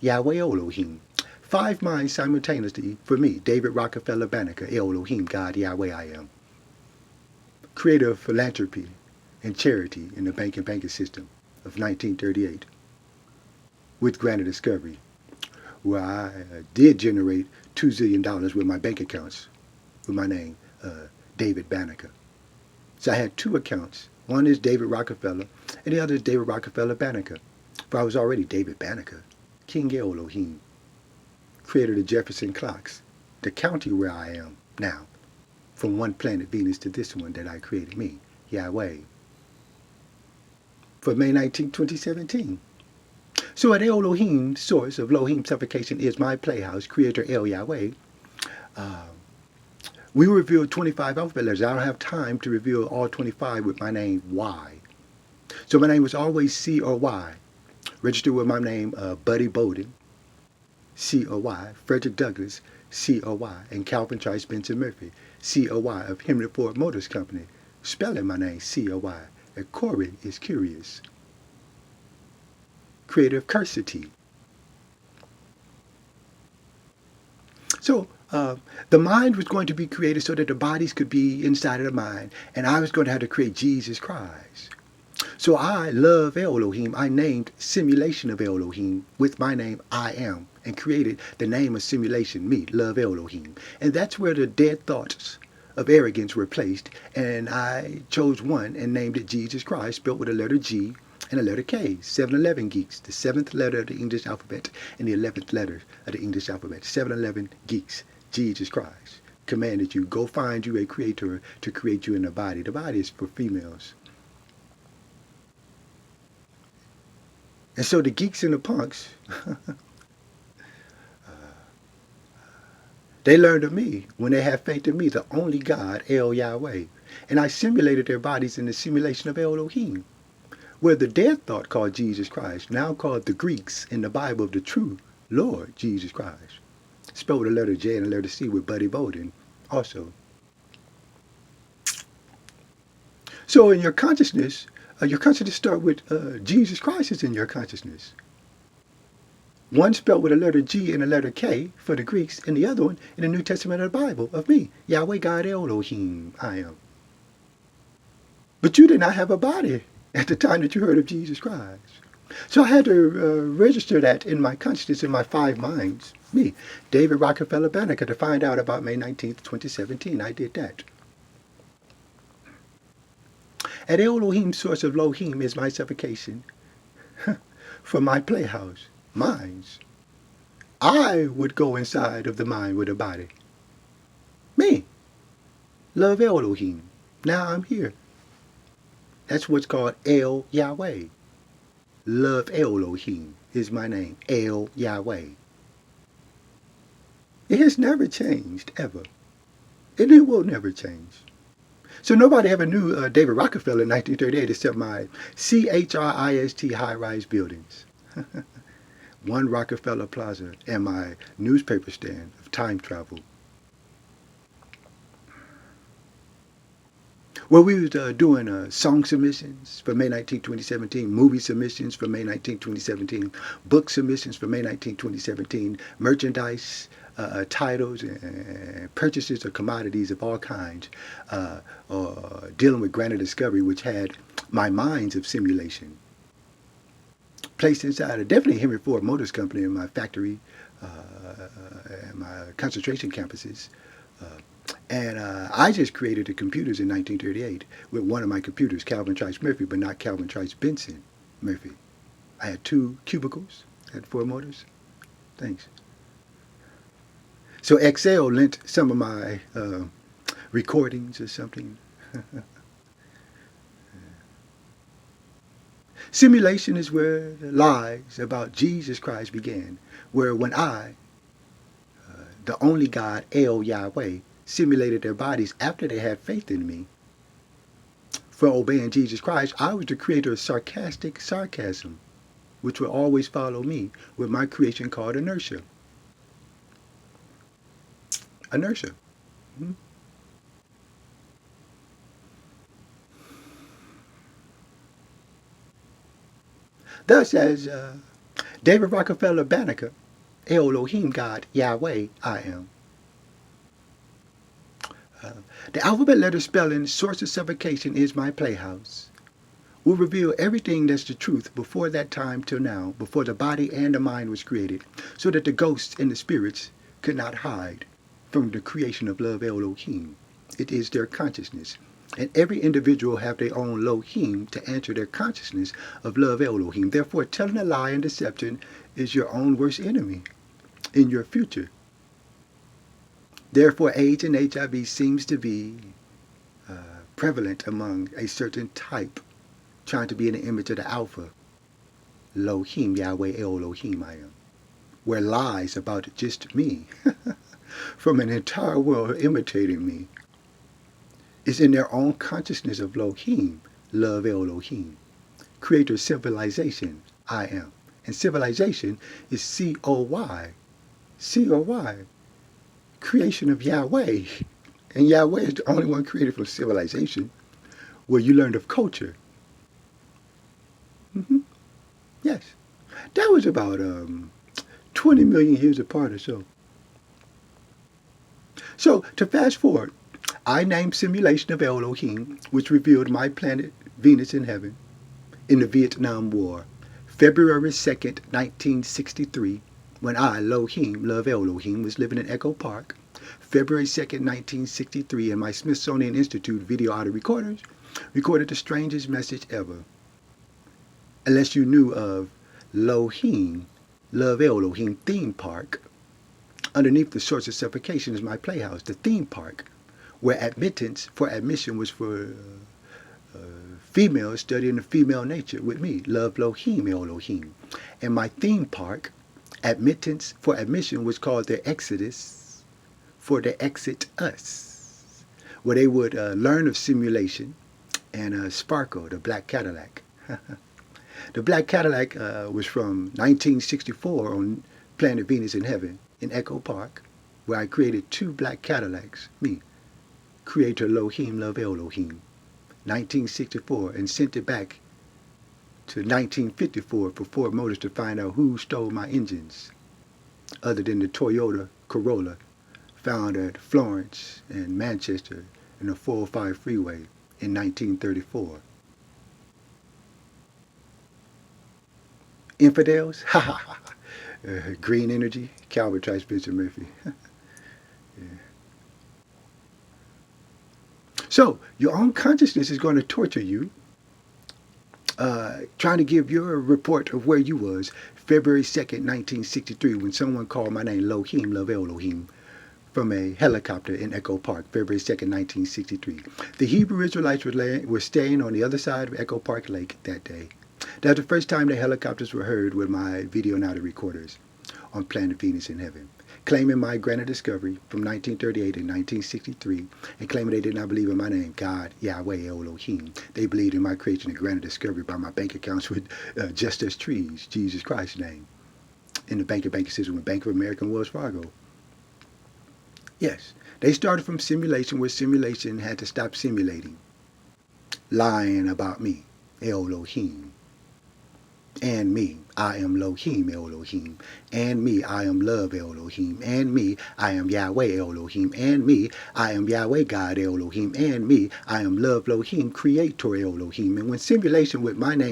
Yahweh Elohim. 5 minds simultaneously for me, David Rockafellow-Banneker, Elohim, God, Yahweh I am. Creator of philanthropy and charity in the banking system of 1938 with Granite Discovery, where I did generate $2 zillion with my bank accounts with my name, David Banneker. So I had 2 accounts. One is David Rockafellow, and the other is David Rockafellow-Banneker. For I was already David Banneker, King Elohim, creator of the Jefferson clocks, the county where I am now, from one planet Venus to this one that I created, me, Yahweh, for May 19, 2017. So at Elohim, source of Low-heem suffocation is my playhouse, creator El Yahweh. We revealed 25 alphabet letters. I don't have time to reveal all 25 with my name Y. So my name was always C or Y. Registered with my name, Buddy Bowden, C-O-Y, Frederick Douglass, C-O-Y, and Calvin Trice Benson Murphy, C-O-Y, of Henry Ford Motors Company, spelling my name C-O-Y. And Corey is curious. Creator of Cursity. So the mind was going to be created so that the bodies could be inside of the mind, and I was going to have to create Jesus Christ. So I love Elohim. I named simulation of Elohim with my name I am, and created the name of simulation, me, love Elohim. And that's where the dead thoughts of arrogance were placed, and I chose one and named it Jesus Christ, spelled with a letter G and a letter K. 711 geeks, the 7th letter of the English alphabet and the 11th letter of the English alphabet. 711 geeks, Jesus Christ commanded you, go find you a creator to create you in the body. The body is for females. And so the geeks and the punks, they learned of me when they had faith in me, the only God, El Yahweh. And I simulated their bodies in the simulation of Elohim, where the dead thought called Jesus Christ, now called the Greeks in the Bible the true Lord Jesus Christ. Spelled with a letter J and a letter C with Buddy Bowden also. So in your consciousness start with Jesus Christ is in your consciousness. One spelled with a letter G and a letter K for the Greeks, and the other one in the New Testament of the Bible of me, Yahweh God Elohim, I am. But you did not have a body at the time that you heard of Jesus Christ. So I had to register that in my consciousness, in my 5 minds, me, David Rockafellow-Banneker, to find out about May 19th, 2017. I did that. At Elohim, source of Low-heem, is my suffocation for my playhouse, minds. I would go inside of the mind with a body. Me, love Elohim. Now I'm here. That's what's called El Yahweh. Love Elohim is my name, El Yahweh. It has never changed, ever. And it will never change. So nobody ever knew David Rockafellow in 1938 except my CHRIST high-rise buildings. One Rockefeller Plaza and my newspaper stand of time travel. Well, we was doing song submissions for May 19, 2017, movie submissions for May 19, 2017, book submissions for May 19, 2017, merchandise titles and purchases of commodities of all kinds, or dealing with Granite Discovery, which had my minds of simulation placed inside of definitely Henry Ford Motors Company in my factory and my concentration campuses. And I just created the computers in 1938 with one of my computers, Calvin Trice Murphy, but not Calvin Trice Benson Murphy. I had 2 cubicles at Ford Motors. Thanks. So Excel lent some of my recordings or something. Simulation is where the lies about Jesus Christ began, where when I, the only God, El Yahweh, simulated their bodies after they had faith in me for obeying Jesus Christ, I was the creator of sarcastic sarcasm, which will always follow me with my creation called inertia. Inertia. Mm-hmm. Thus, as David Rockafellow-Banneker, Low-heem God, Yahweh, I am. The alphabet letter spelling source of suffocation is my playhouse. Will reveal everything that's the truth before that time till now, before the body and the mind was created, so that the ghosts and the spirits could not hide from the creation of love Elohim. It is their consciousness. And every individual have their own Low-heem to answer their consciousness of love Elohim. Therefore, telling a lie and deception is your own worst enemy in your future. Therefore, AIDS and HIV seems to be prevalent among a certain type, trying to be in the image of the Alpha. Low-heem, Yahweh Elohim I am. Where lies about just me, from an entire world imitating me, is in their own consciousness of Low-heem, love Elohim. Creator civilization, I am. And civilization is C-O-Y. C-O-Y. Creation of Yahweh. And Yahweh is the only one created from civilization, where you learned of culture. Yes. That was about 20 million years apart or so. So, to fast forward, I named simulation of Elohim, which revealed my planet Venus in heaven, in the Vietnam War, February 2nd, 1963, when I, Low-heem, love Elohim, was living in Echo Park. February 2nd, 1963, and my Smithsonian Institute video audio recorders recorded the strangest message ever. Unless you knew of Low-heem, love Elohim theme park, underneath the source of suffocation is my playhouse, the theme park, where admittance for admission was for females studying the female nature with me, love Low-heem Elohim. And my theme park, admittance for admission, was called the Exodus for the Exit Us, where they would learn of simulation and Sparkle, the black Cadillac. The black Cadillac was from 1964 on planet Venus in heaven in Echo Park, where I created 2 black Cadillacs, me, creator Low-heem, love Elohim, 1964, and sent it back to 1954 for Ford Motors to find out who stole my engines, other than the Toyota Corolla found at Florence and Manchester in the 405 freeway in 1934. Infidels? Ha ha ha. Green energy, Calvert Trice, Spencer Murphy. Yeah. So, your own consciousness is going to torture you, trying to give your report of where you was February 2nd, 1963, when someone called my name Low-heem, love Elohim, from a helicopter in Echo Park, February 2nd, 1963. The Hebrew Israelites were staying on the other side of Echo Park Lake that day. That was the first time the helicopters were heard with my video and audio recorders on planet Venus in heaven, claiming my grand discovery from 1938 and 1963, and claiming they did not believe in my name, God, Yahweh, Elohim. They believed in my creation and grand discovery by my bank accounts with just as trees, Jesus Christ's name, in the banking system with Bank of America and Wells Fargo. Yes, they started from simulation, where simulation had to stop simulating, lying about me, Elohim. And me, I am Low-heem Elohim. And me, I am love Elohim. And me, I am Yahweh Elohim. And me, I am Yahweh God Elohim. And me, I am love Low-heem Creator Elohim. And when simulation with my name